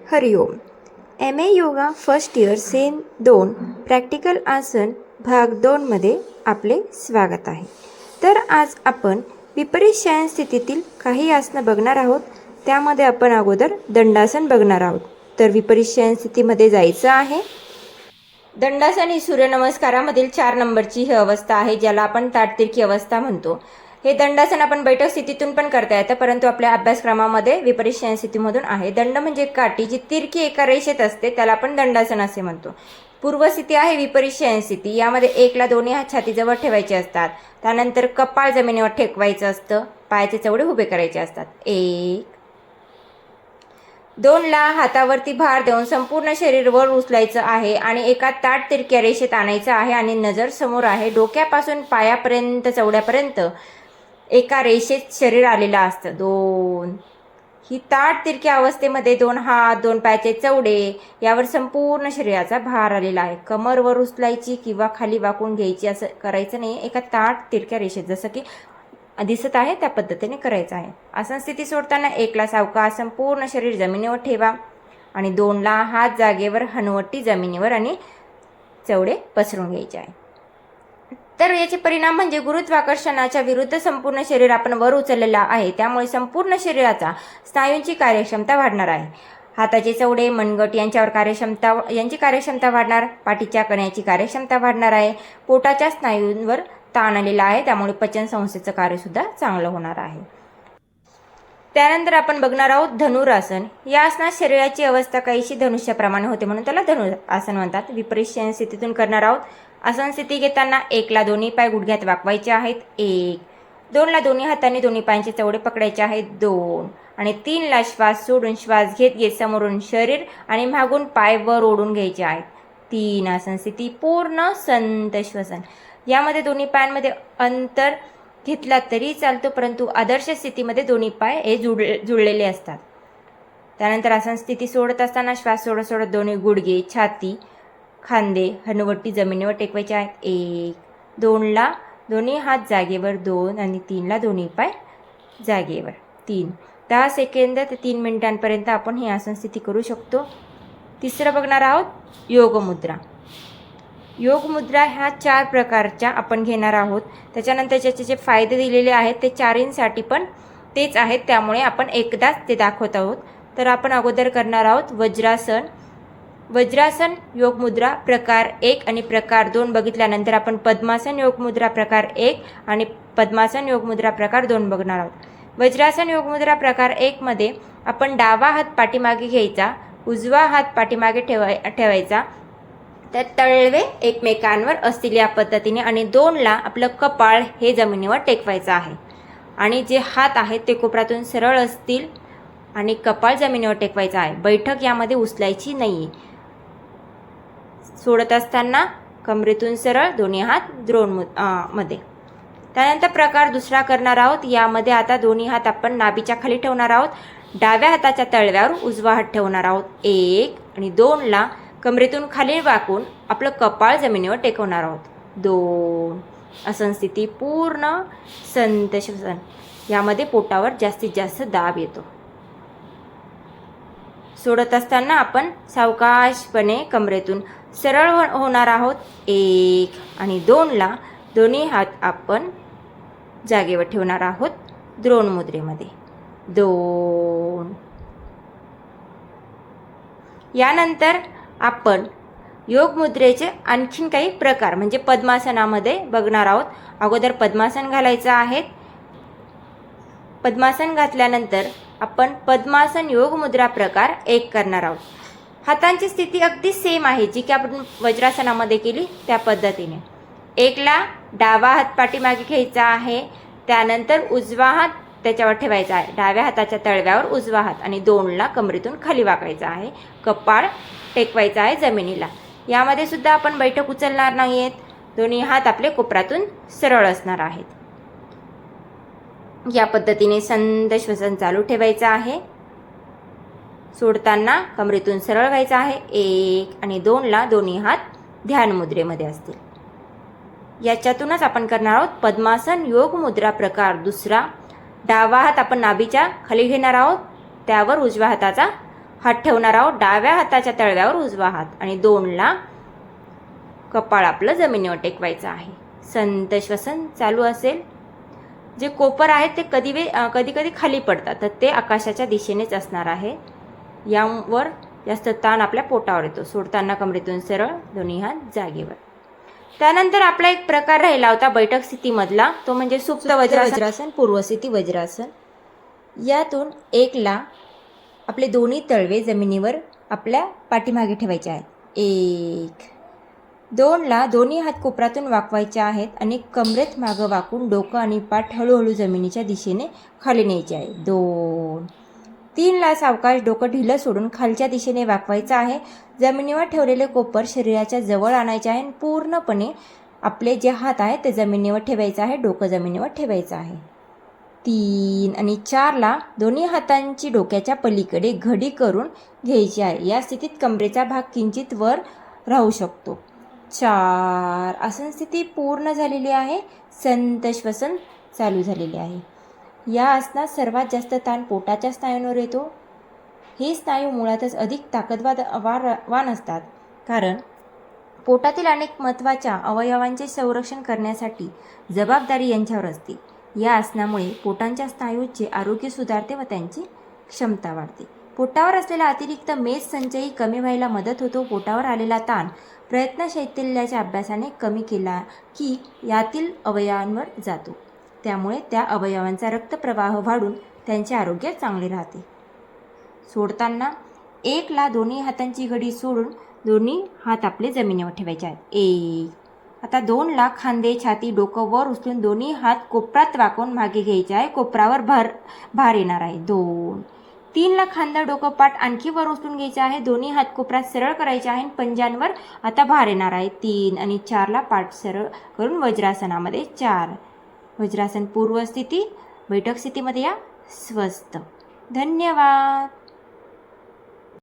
हरिओम. MA yoga first year Sen 2 practical आसन भाग 2 मध्ये आपले स्वागत आहे. तर आज आपण विपरीत शयन स्थितीतील काही आसनं बघणार आहोत. त्यामध्ये आपण अगोदर दंडासन बघणार आहोत. तर विपरीत शयन स्थितीमध्ये जायचं आहे. दंडासन ही सूर्यनमस्कारामधील 4 नंबरची ही अवस्था आहे, ज्याला आपण ताटतिरकी अवस्था म्हणतो. हे दंडासन आपण बैठक स्थितीतून पण करता येतं, परंतु आपल्या अभ्यासक्रमामध्ये विपरीत शयन स्थितीमधून आहे. दंड म्हणजे काठी जी तिरकी एका रेषेत असते, त्याला आपण दंडासन असे म्हणतो. पूर्वस्थिती आहे विपरीत शयन स्थिती. यामध्ये 1 ला दोन्ही हात छातीजवळ ठेवायचे असतात. त्यानंतर कपाळ जमिनीवर टेकवायचं असतं. पायाचे चवडे उभे करायचे असतात. 1 2 ला हातावरती भार देऊन संपूर्ण शरीर वर उचलायचं आहे आणि एका ताट तिरक्या रेषेत आणायचं आहे आणि नजर समोर आहे. डोक्यापासून पायापर्यंत चवड्यापर्यंत एका रेषेत शरीर आलेलं असतं. 2 ही ताट तिरक्या अवस्थेमध्ये 2 हात 2 पायाचे चवडे यावर संपूर्ण शरीराचा भार आलेला आहे. कमर वर उचलायची किंवा खाली वाकून घ्यायची असं करायचं नाही. एका ताट तिरक्या रेषेत जसं की दिसत आहे त्या पद्धतीने करायचं आहे. आसन स्थिती सोडताना 1 ला सावकाश संपूर्ण शरीर जमिनीवर ठेवा आणि 2 ला हात जागेवर, हनुवटी जमिनीवर आणि चवडे पसरून घ्यायचे आहे. तर याचे परिणाम म्हणजे गुरुत्वाकर्षणाच्या विरुद्ध संपूर्ण शरीर आपण वर उचललेला आहे, त्यामुळे संपूर्ण शरीराचा स्नायूंची कार्यक्षमता वाढणार आहे. हाताचे चवडे, मनगट यांची कार्यक्षमता वाढणार. पाठीच्या कण्याची कार्यक्षमता वाढणार आहे. पोटाच्या स्नायूंवर ताण आलेला आहे, त्यामुळे पचन संस्थेचं कार्य सुद्धा चांगलं होणार आहे. त्यानंतर आपण बघणार आहोत धनुरासन. या आसनात शरीराची अवस्था काहीशी धनुष्याप्रमाणे होते, म्हणून त्याला धनुरासन म्हणतात. विपरीत शयन स्थितीतून करणार आहोत. आसन स्थिती घेताना 1 ला दोन्ही पाय गुडघ्यात वाकवायचे आहेत. 1 2 ला दोन्ही हातांनी दोन्ही पायांचे चवडे पकडायचे आहेत. 2 आणि 3 ला श्वास सोडून श्वास घेत घेत समोरून शरीर आणि मागून पाय वर ओढून घ्यायचे आहेत. 3 आसन स्थिती पूर्ण संत श्वसन. यामध्ये दोन्ही पायांमध्ये अंतर घेतला तरी चालतो, परंतु आदर्श स्थितीमध्ये दोन्ही पाय हे जुळलेले असतात. त्यानंतर आसन स्थिती सोडत असताना श्वास सोडत सोडत दोन्ही गुडघे, छाती, खांदे, हनुवटी जमिनीवर टेकवायचे आहेत. 1 2 ला दोन्ही हात जागेवर, 2 आणि 3 ला दोन्ही पाय जागेवर. 10 सेकंद ते 3 मिनिटांपर्यंत आपण ही आसन स्थिती करू शकतो. तिसरं बघणार आहोत योगमुद्रा. योगमुद्रा ह्या 4 प्रकारच्या आपण घेणार आहोत. त्याच्यानंतर त्याचे जे फायदे दिलेले आहेत ते 4साठी पण तेच आहेत, त्यामुळे आपण एकदाच ते दाखवत आहोत. तर आपण अगोदर करणार आहोत वज्रासन. वज्रासन योगमुद्रा प्रकार 1 आणि प्रकार 2 बघितल्यानंतर आपण पद्मासन योगमुद्रा प्रकार 1 आणि पद्मासन योगमुद्रा प्रकार 2 बघणार आहोत. वज्रासन योगमुद्रा प्रकार 1 मध्ये आपण डावा हात पाठीमागे घ्यायचा, उजवा हात पाठीमागे ठेवायचा. तर तळवे एकमेकांवर असतील या पद्धतीने आणि 2 ला आपलं कपाळ हे जमिनीवर टेकवायचं आहे आणि जे हात आहेत ते कोपऱ्यातून सरळ असतील आणि कपाळ जमिनीवर टेकवायचं आहे. बैठक यामध्ये उचलायची नाही. सोडत असताना कमरेतून सरळ, दोन्ही हात द्रोण मध्ये. त्यानंतर प्रकार दुसरा करणार आहोत. यामध्ये आता दोन्ही हात आपण नाभीच्या खाली ठेवणार आहोत. डाव्या हाताच्या तळव्यावर उजवा हात ठेवणार आहोत. 1 आणि 2 ला कमरेतून खाली वाकून आपलं कपाळ जमिनीवर टेकवणार आहोत. 2 आसन स्थिती पूर्ण संत श्वसन. यामध्ये पोटावर जास्तीत जास्त दाब येतो. सोडत असताना आपण सावकाशपणे कमरेतून सरळ होणार आहोत. 1 आणि 2 ला दोन्ही हात आपण जागेवर ठेवणार आहोत द्रोण मुद्रेमध्ये. 2 यानंतर आपण योग मुद्रेचे आणखीन काही प्रकार म्हणजे पद्मासनामध्ये बघणार आहोत. अगोदर पद्मासन घालायचं आहे. पद्मासन घातल्यानंतर आपण पद्मासन योग मुद्रा प्रकार 1 करणार आहोत. हातांची स्थिती अगदी सेम आहे जी की आपण वज्रासनामध्ये केली त्या पद्धतीने. 1 ला डावा हात पाठीमागे घ्यायचा आहे, त्यानंतर उजवा हात त्याच्यावर ठेवायचा आहे. डाव्या हाताच्या तळव्यावर उजवा हात आणि 2 ला कमरेतून खाली वाकायचा आहे. कपाळ टेकवायचा आहे जमिनीला. यामध्ये सुद्धा आपण बैठक उचलणार नाही आहेत. दोन्ही हात आपले कोपऱ्यातून सरळ असणार आहेत. या पद्धतीने संत श्वसन चालू ठेवायचं आहे. सोडताना कमरेतून सरळ व्हायचं आहे. 1 आणि 2 ला दोन्ही हात ध्यान मुद्रेमध्ये असतील. याच्यातूनच आपण करणार आहोत पद्मासन योग मुद्रा प्रकार दुसरा. डावा हात आपण नाभीच्या खाली घेणार आहोत, त्यावर उजव्या हाताचा हात ठेवणार आहोत डाव्या हाताच्या तळव्यावर उजवा हात आणि 2ला कपाळ आपलं जमिनीवर टेकवायचं आहे. संत श्वसन चालू असेल. जे कोपर आहेत ते कधी कधी खाली पडतात, तर ते आकाशाच्या दिशेनेच असणार आहे. यावर जास्त ताण आपल्या पोटावर येतो. सोडताना कमरेतून सरळ, दोन्ही हात जागेवर. त्यानंतर आपला एक प्रकार राहिला होता बैठक स्थितीमधला, तो म्हणजे सुप्त वज्रासन, पूर्वस्थिती वज्रासन. यातून 1ला आपले दोन्ही तळवे जमिनीवर आपल्या पाठीमागे ठेवायचे आहेत. 1. 2ला दोन्ही हात कोपरातून वाकवायचे आहेत आणि कमरेत मागं वाकून डोकं आणि पाठ हळूहळू जमिनीच्या दिशेने खाली न्यायचे आहे. 2. 3ला सावकाश डोकं ढिलं सोडून खालच्या दिशेने वाकवायचं आहे. जमिनीवर ठेवलेले कोपर शरीराच्या जवळ आणायचे आहे आणि पूर्णपणे आपले जे हात आहेत ते जमिनीवर ठेवायचं आहे. डोकं जमिनीवर ठेवायचं आहे. 3 आणि 4ला दोन्ही हातांची डोक्याच्या पलीकडे घडी करून घ्यायची आहे. या स्थितीत कमरेचा भाग किंचित वर राहू शकतो. 4. आसन स्थिती पूर्ण झालेली आहे. संत श्वसन चालू झालेले आहे. या आसनात सर्वात जास्त ताण पोटाच्या स्नायूंवर येतो. हे स्नायू मुळातच अधिक ताकदवान असतात, कारण पोटातील अनेक महत्त्वाच्या अवयवांचे संरक्षण करण्यासाठी जबाबदारी यांच्यावर असते. या आसनामुळे पोटांच्या स्नायूंचे आरोग्य सुधारते व त्यांची क्षमता वाढते. पोटावर असलेला अतिरिक्त मेद संचयी कमी व्हायला मदत होतो. पोटावर आलेला ताण प्रयत्नशैथिल्याच्या अभ्यासाने कमी केला की यातील अवयवांवर जातो. त्यामुळे त्या अवयवांचा रक्तप्रवाह वाढून त्यांचे आरोग्य चांगले राहते. सोडताना 1ला दोन्ही हातांची घडी सोडून दोन्ही हात आपले जमिनीवर ठेवायचे आहेत. 1. आता 2ला खांदे, छाती, डोकं वर उचलून दोन्ही हात कोपरात वाकवून मागे घ्यायचे आहे. कोपरावर भार येणार आहे. 2. 3ला खांदा, डोकं, पाठ आणखी वर उचलून घ्यायचे आहे. दोन्ही हात कोपरात सरळ करायचे आहे. पंजांवर आता भार येणार आहे. 3 आणि 4ला पाठ सरळ करून वज्रासनामध्ये 4. वज्रासन पूर्वस्थिती. बैठक स्थितीमध्ये या. स्वस्थ. धन्यवाद.